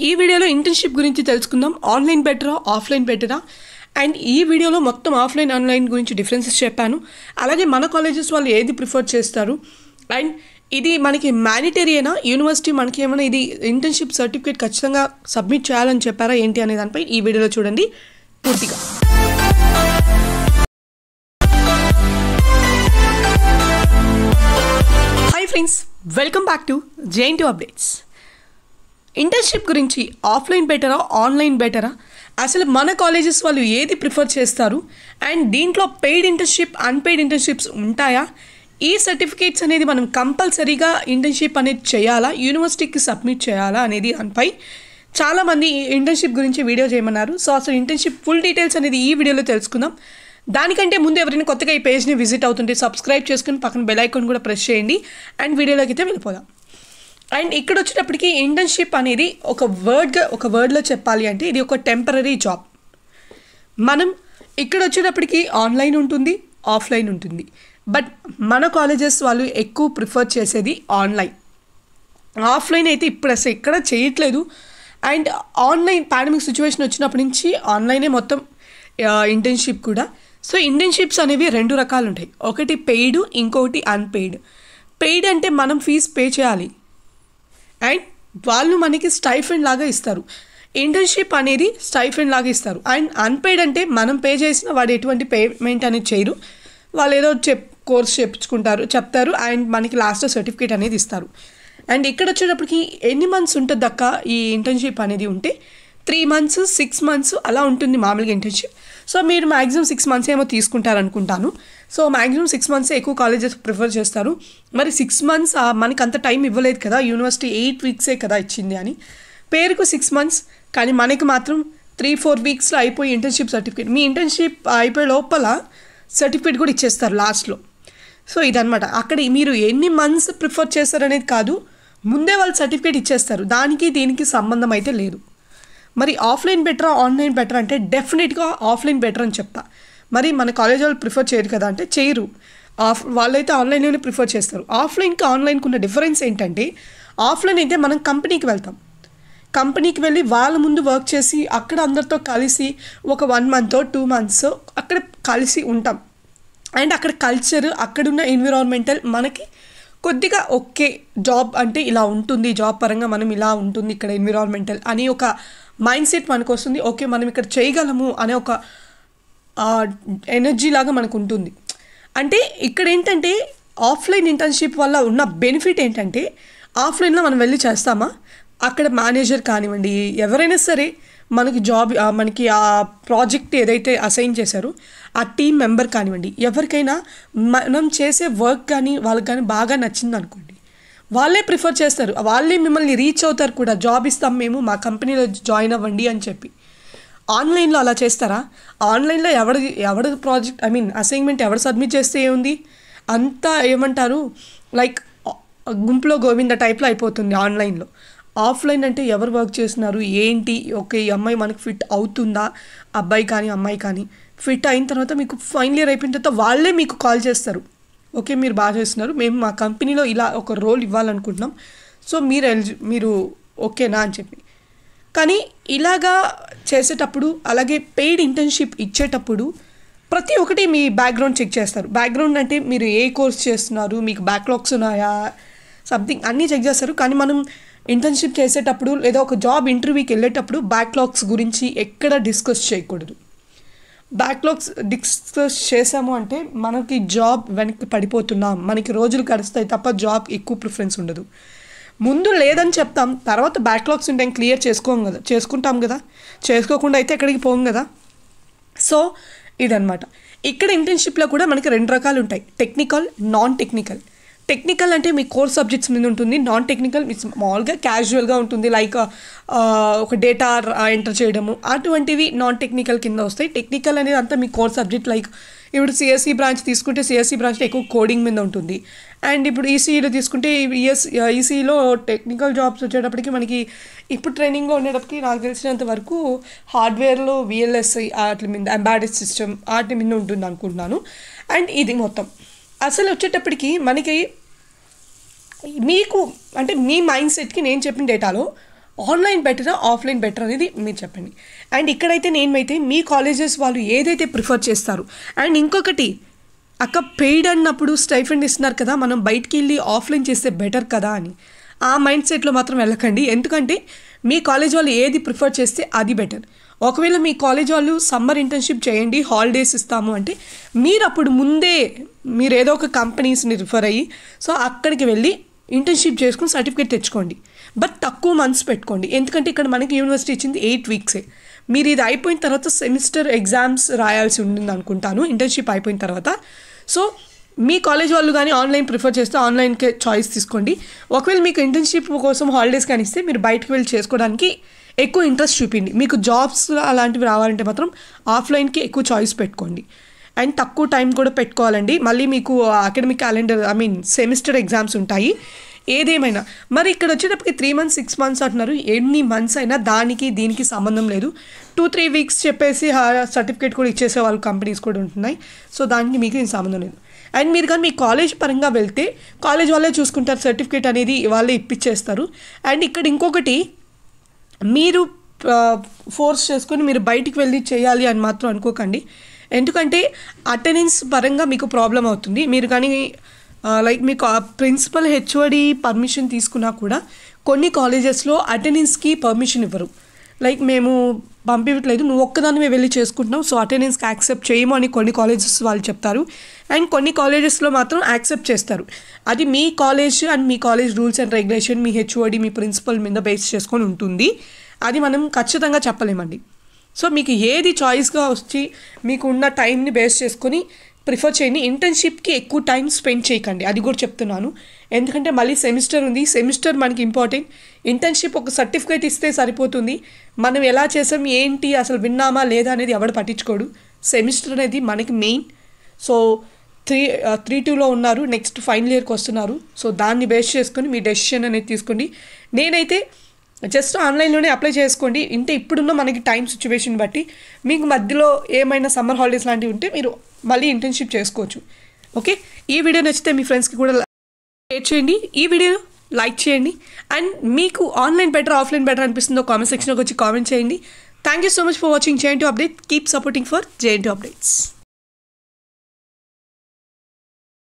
ఈ వీడియోలో ఇంటర్న్షిప్ గురించి తెలుసుకుందాం. ఆన్లైన్ బెటరా, ఆఫ్లైన్ బెటరా? అండ్ ఈ వీడియోలో మొత్తం ఆఫ్లైన్ ఆన్లైన్ గురించి డిఫరెన్సెస్ చెప్పాను. అలాగే మన కాలేజెస్ వాళ్ళు ఏది ప్రిఫర్ చేస్తారు, అండ్ ఇది మనకి మ్యాండేటరీనా, యూనివర్సిటీ మనకి ఏమైనా ఇది ఇంటర్న్షిప్ సర్టిఫికేట్ ఖచ్చితంగా సబ్మిట్ చేయాలని చెప్పారా ఏంటి అనే దానిపై ఈ వీడియోలో చూడండి పూర్తిగా. Hi friends, welcome back to JNT updates. Internship గురించి ఆఫ్లైన్ బెటరా, ఆన్లైన్ బెటరా, అసలు మన కాలేజెస్ వాళ్ళు ఏది ప్రిఫర్ చేస్తారు, అండ్ దీంట్లో పెయిడ్ ఇంటర్న్షిప్, అన్పెయిడ్ ఇంటర్న్షిప్స్ ఉంటాయా, ఈ సర్టిఫికేట్స్ అనేది మనం కంపల్సరీగా ఇంటర్న్షిప్ అనేది చేయాలా, యూనివర్సిటీకి సబ్మిట్ చేయాలా అనేది దానిపై చాలామంది ఇంటర్న్షిప్ గురించి వీడియో చేయమన్నారు. సో అసలు ఇంటర్న్షిప్ ఫుల్ డీటెయిల్స్ అనేది ఈ వీడియోలో తెలుసుకుందాం. దానికంటే ముందు ఎవరైనా కొత్తగా ఈ పేజ్ని విజిట్ అవుతుంటే సబ్స్క్రైబ్ చేసుకుని పక్కన బెల్ ఐకాన్ కూడా ప్రెస్ చేయండి. అండ్ వీడియోలోకి అయితే వెళ్ళిపోదాం. అండ్ ఇక్కడ వచ్చేటప్పటికి ఇంటర్న్షిప్ అనేది ఒక వర్డ్లో చెప్పాలి అంటే ఇది ఒక టెంపరరీ జాబ్. మనం ఇక్కడ వచ్చేటప్పటికి ఆన్లైన్ ఉంటుంది, ఆఫ్లైన్ ఉంటుంది. బట్ మన కాలేజెస్ వాళ్ళు ఎక్కువ ప్రిఫర్ చేసేది ఆన్లైన్. ఆఫ్లైన్ అయితే ఇప్పుడు అసలు ఎక్కడ చేయట్లేదు. అండ్ ఆన్లైన్ పాండమిక్ సిచ్యువేషన్ వచ్చినప్పటి నుంచి ఆన్లైనే మొత్తం ఇంటర్న్షిప్ కూడా. సో ఇంటర్న్షిప్స్ అనేవి రెండు రకాలు ఉంటాయి. ఒకటి పెయిడ్, ఇంకొకటి అన్పెయిడ్. పెయిడ్ అంటే మనం ఫీజు పే చేయాలి అండ్ వాళ్ళు మనకి స్టైఫండ్ లాగా ఇస్తారు. ఇంటర్న్షిప్ అనేది స్టైఫండ్ లాగా ఇస్తారు. అండ్ అన్పెయిడ్ అంటే మనం పే చేసిన వాడు ఎటువంటి పేమెంట్ అనేది చేయరు. వాళ్ళు ఏదో కోర్స్ చెప్తారు అండ్ మనకి లాస్ట్లో సర్టిఫికేట్ అనేది ఇస్తారు. అండ్ ఇక్కడ వచ్చేటప్పటికి ఎన్ని మంత్స్ ఉంటుంది దక్క ఈ ఇంటర్న్షిప్ అనేది ఉంటే 3 months, 6 months అలా ఉంటుంది మామూలుగా ఇంటర్న్షిప్. సో మీరు మ్యాక్సిమం 6 months ఏమో తీసుకుంటారనుకుంటాను. సో మ్యాక్సిమం 6 months ఎక్కువ కాలేజెస్ ప్రిఫర్ చేస్తారు. మరి 6 months మనకి అంత టైం ఇవ్వలేదు కదా, యూనివర్సిటీ 8 weeks కదా ఇచ్చింది అని. పేరుకు 6 months, కానీ మనకి మాత్రం 3-4 weeksలో అయిపోయి ఇంటర్న్షిప్ సర్టిఫికేట్, మీ ఇంటర్న్షిప్ అయిపోయే లోపల సర్టిఫికేట్ కూడా ఇచ్చేస్తారు లాస్ట్లో. సో ఇదనమాట. అక్కడ మీరు ఎన్ని మంత్స్ ప్రిఫర్ చేస్తారనేది కాదు, ముందే వాళ్ళు సర్టిఫికేట్ ఇచ్చేస్తారు. దానికి దీనికి సంబంధం అయితే లేదు. మరి ఆఫ్లైన్ బెటరా, ఆన్లైన్ బెటర్ అంటే డెఫినెట్గా ఆఫ్లైన్ బెటర్ అని చెప్తా. మరి మన కాలేజ్ వాళ్ళు ప్రిఫర్ చేయరు కదా అంటే చేయరు. వాళ్ళైతే ఆన్లైన్లోనే ప్రిఫర్ చేస్తారు. ఆఫ్లైన్కి ఆన్లైన్కి ఉన్న డిఫరెన్స్ ఏంటంటే, ఆఫ్లైన్ అయితే మనం కంపెనీకి వెళ్తాం. కంపెనీకి వెళ్ళి వాళ్ళ ముందు వర్క్ చేసి అక్కడ అందరితో కలిసి ఒక 1 month, 2 months అక్కడ కలిసి ఉంటాం. అండ్ అక్కడ కల్చర్, అక్కడున్న ఎన్విరాన్మెంటల్ మనకి కొద్దిగా ఓకే, జాబ్ అంటే ఇలా ఉంటుంది, జాబ్ పరంగా మనం ఇలా ఉంటుంది ఇక్కడ ఎన్విరాన్మెంటల్ అని ఒక మైండ్ సెట్ మనకు వస్తుంది. ఓకే, మనం ఇక్కడ చేయగలము అనే ఒక ఎనర్జీ లాగా మనకు ఉంటుంది. అంటే ఇక్కడ ఏంటంటే ఆఫ్లైన్ ఇంటర్న్షిప్ వల్ల ఉన్న బెనిఫిట్ ఏంటంటే, ఆఫ్లైన్లో మనం వెళ్ళి చేస్తామా, అక్కడ మేనేజర్ కానివ్వండి, ఎవరైనా సరే మనకి జాబ్, మనకి ఆ ప్రాజెక్ట్ ఏదైతే అసైన్ చేశారో ఆ టీం మెంబర్ కానివ్వండి, ఎవరికైనా మనం చేసే వర్క్ కానీ వాళ్ళకి కానీ బాగా నచ్చింది అనుకోండి, వాళ్ళే ప్రిఫర్ చేస్తారు. వాళ్ళే మిమ్మల్ని రీచ్ అవుతారు కూడా, జాబ్ ఇస్తాం మేము, మా కంపెనీలో జాయిన్ అవ్వండి అని చెప్పి. ఆన్లైన్లో అలా చేస్తారా? ఆన్లైన్లో ఎవడి ప్రాజెక్ట్ అసైన్మెంట్ ఎవరు సబ్మిట్ చేస్తే ఏముంది, అంతా ఏమంటారు లైక్ గుంపులో గోవింద టైప్లో అయిపోతుంది ఆన్లైన్లో. ఆఫ్లైన్ అంటే ఎవరు వర్క్ చేస్తున్నారు ఏంటి, ఓకే ఈ అమ్మాయి మనకు ఫిట్ అవుతుందా, అబ్బాయి కానీ అమ్మాయి కానీ ఫిట్ అయిన తర్వాత మీకు ఫైనల్ ఇయర్ అయిపోయిన తర్వాత వాళ్ళే మీకు కాల్ చేస్తారు. ఓకే మీరు బాగా చేస్తున్నారు, మేము మా కంపెనీలో ఇలా ఒక రోల్ ఇవ్వాలనుకుంటున్నాం, సో మీరు ఓకేనా అని చెప్పి. కానీ ఇలాగా చేసేటప్పుడు, అలాగే పెయిడ్ ఇంటర్న్షిప్ ఇచ్చేటప్పుడు ప్రతి ఒక్కటి మీ బ్యాక్గ్రౌండ్ చెక్ చేస్తారు. బ్యాక్గ్రౌండ్ అంటే మీరు ఏ కోర్స్ చేస్తున్నారు, మీకు బ్యాక్లాగ్స్ ఉన్నాయా, సంథింగ్ అన్నీ చెక్ చేస్తారు. కానీ మనం ఇంటర్న్షిప్ చేసేటప్పుడు లేదా ఒక జాబ్ ఇంటర్వ్యూకి వెళ్ళేటప్పుడు బ్యాక్లాగ్స్ గురించి ఎక్కడ డిస్కస్ చేయకూడదు. బ్యాక్లాగ్స్ డిస్కస్ చేసాము అంటే మనకి జాబ్ వెనక్కి పడిపోతున్నాం, మనకి రోజులు గడుస్తాయి తప్ప జాబ్ ఎక్కువ ప్రిఫరెన్స్ ఉండదు. ముందు లేదని చెప్తాం, తర్వాత బ్యాక్లాగ్స్ ఉంటాయి క్లియర్ చేసుకుంటాం కదా, చేసుకోకుండా అయితే ఎక్కడికి పోం కదా. సో ఇదనమాట. ఇక్కడ ఇంటర్న్షిప్లో కూడా మనకి 2 రకాలు ఉంటాయి, టెక్నికల్, నాన్ టెక్నికల్. టెక్నికల్ అంటే మీ కోర్ సబ్జెక్ట్స్ మీద ఉంటుంది. నాన్ టెక్నికల్ మామూలుగా క్యాజువల్గా ఉంటుంది, లైక్ ఒక డేటా ఎంటర్ చేయడము, అటువంటివి నాన్ టెక్నికల్ కింద వస్తాయి. టెక్నికల్ అనేది అంతా మీ కోర్ సబ్జెక్ట్, లైక్ ఇప్పుడు సిఎస్సి బ్రాంచ్ తీసుకుంటే సిఎస్సి బ్రాంచ్లో ఎక్కువ కోడింగ్ మీద ఉంటుంది. అండ్ ఇప్పుడు ఈసీఈలో తీసుకుంటే ఈసీఈలో టెక్నికల్ జాబ్స్ వచ్చేటప్పటికి మనకి ఇప్పుడు ట్రైనింగ్లో ఉండేటప్పటికి నాకు తెలిసినంత వరకు హార్డ్వేర్లో విఎల్ఎస్ఐ వాటి మీద, ఎంబెడెడ్ సిస్టమ్ వాటి మీద ఉంటుంది అనుకుంటున్నాను. అండ్ ఇది మొత్తం అసలు వచ్చేటప్పటికి మనకి మీకు అంటే మీ మైండ్ సెట్కి నేను చెప్పిన డేటాలో ఆన్లైన్ బెటరా ఆఫ్లైన్ బెటర్ అనేది మీరు చెప్పండి. అండ్ ఇక్కడైతే నేనైతే మీ కాలేజెస్ వాళ్ళు ఏదైతే ప్రిఫర్ చేస్తారు. అండ్ ఇంకొకటి, అక్క పెయిడ్ అన్నప్పుడు స్టైఫండ్ ఇస్తున్నారు కదా, మనం బయటికి వెళ్ళి ఆఫ్లైన్ చేస్తే బెటర్ కదా అని ఆ మైండ్ సెట్లో మాత్రం వెళ్ళకండి. ఎందుకంటే మీ కాలేజ్ వాళ్ళు ఏది ప్రిఫర్ చేస్తే అది బెటర్. ఒకవేళ మీ కాలేజ్ వాళ్ళు సమ్మర్ ఇంటర్న్షిప్ చేయండి, హాలిడేస్ ఇస్తాము అంటే మీరు అప్పుడు ముందే మీరు ఏదో ఒక కంపెనీస్ని రిఫర్ అయ్యి సో అక్కడికి వెళ్ళి ఇంటర్న్షిప్ చేసుకుని సర్టిఫికేట్ తెచ్చుకోండి. బట్ తక్కువ మంత్స్ పెట్టుకోండి. ఎందుకంటే ఇక్కడ మనకి యూనివర్సిటీ ఇచ్చింది 8 వీక్సే. మీరు ఇది అయిపోయిన తర్వాత సెమిస్టర్ ఎగ్జామ్స్ రాయాల్సి ఉంటుంది అనుకుంటాను ఇంటర్న్షిప్ అయిపోయిన తర్వాత. సో మీ కాలేజ్ వాళ్ళు కానీ ఆన్లైన్ ప్రిఫర్ చేస్తే ఆన్లైన్కే చాయిస్ తీసుకోండి. ఒకవేళ మీకు ఇంటర్న్షిప్ కోసం హాలిడేస్ కానీ ఇస్తే మీరు బయటకు వెళ్ళి చేసుకోవడానికి ఎక్కువ ఇంట్రెస్ట్ చూపిండి. మీకు జాబ్స్ అలాంటివి రావాలంటే మాత్రం ఆఫ్లైన్కి ఎక్కువ చాయిస్ పెట్టుకోండి. అండ్ తక్కువ టైం కూడా పెట్టుకోవాలండి. మళ్ళీ మీకు అకాడమిక్ క్యాలెండర్ సెమిస్టర్ ఎగ్జామ్స్ ఉంటాయి. ఏదేమైనా మరి ఇక్కడ వచ్చేటప్పటికి 3 months 6 months అంటున్నారు. ఎన్ని మంత్స్ అయినా దానికి దీనికి సంబంధం లేదు. 2-3 weeks చెప్పేసి సర్టిఫికేట్ కూడా ఇచ్చేసే వాళ్ళు కంపెనీస్ కూడా ఉంటున్నాయి. సో దానికి మీకు ఏం సంబంధం లేదు. అండ్ మీరు కానీ మీ కాలేజ్ పరంగా వెళ్తే కాలేజ్ వాళ్ళే చూసుకుంటారు, సర్టిఫికేట్ అనేది వాళ్ళే ఇప్పించేస్తారు. అండ్ ఇక్కడ ఇంకొకటి, మీరు ఫోర్స్ చేసుకొని మీరు బయటికి వెళ్ళి చేయాలి అని మాత్రం అనుకోకండి. ఎందుకంటే అటెండెన్స్ పరంగా మీకు ప్రాబ్లం అవుతుంది. మీరు కానీ లైక్ మీకు ప్రిన్సిపల్ హెచ్ఓడి పర్మిషన్ తీసుకున్నా కూడా కొన్ని కాలేజెస్లో అటెండెన్స్కి పర్మిషన్ ఇవ్వరు. లైక్ మేము పంపించట్లేదు, నువ్వు ఒక్కదానివే వెళ్ళి చేసుకుంటున్నావు, సో అటెండెన్స్కి యాక్సెప్ట్ చేయము అని కొన్ని కాలేజెస్ వాళ్ళు చెప్తారు. అండ్ కొన్ని కాలేజెస్లో మాత్రం యాక్సెప్ట్ చేస్తారు. అది మీ కాలేజ్ అండ్ మీ కాలేజ్ రూల్స్ అండ్ రెగ్యులేషన్, మీ హెచ్ఓడి మీ ప్రిన్సిపల్ మీద బేస్ చేసుకొని ఉంటుంది. అది మనం ఖచ్చితంగా చెప్పలేమండి. సో మీకు ఏది చాయిస్గా వచ్చి మీకు ఉన్న టైంని బేస్ చేసుకొని ప్రిఫర్ చేయండి. ఇంటర్న్షిప్కి ఎక్కువ టైం స్పెండ్ చేయకండి, అది కూడా చెప్తున్నాను. ఎందుకంటే మళ్ళీ సెమిస్టర్ ఉంది, సెమిస్టర్ మనకి ఇంపార్టెంట్. ఇంటర్న్షిప్ ఒక సర్టిఫికేట్ ఇస్తే సరిపోతుంది. మనం ఎలా చేసాం ఏంటి అసలు విన్నామా లేదా అనేది ఎవడు పట్టించుకోడు. సెమిస్టర్ అనేది మనకి మెయిన్. సో 3-2లో ఉన్నారు, నెక్స్ట్ ఫైనల్ ఇయర్కి వస్తున్నారు. సో దాన్ని బేస్ చేసుకొని మీ డెసిషన్ అనేది తీసుకోండి. నేనైతే జస్ట్ ఆన్లైన్లోనే అప్లై చేసుకోండి. ఇంటే ఇప్పుడున్న మనకి టైం సిచ్యువేషన్ బట్టి మీకు మధ్యలో ఏమైనా సమ్మర్ హాలిడేస్ లాంటివి ఉంటే మీరు మళ్ళీ ఇంటర్న్షిప్ చేసుకోవచ్చు. ఓకే, ఈ వీడియో నచ్చితే మీ ఫ్రెండ్స్కి కూడా షేర్ చేయండి, ఈ వీడియో లైక్ చేయండి. అండ్ మీకు ఆన్లైన్ బెటర్ ఆఫ్లైన్ బెటర్ అనిపిస్తుందో కామెంట్ సెక్షన్లోకి వచ్చి కామెంట్ చేయండి. Thank you so much for watching JN2 Update. Keep supporting for JN2 Updates.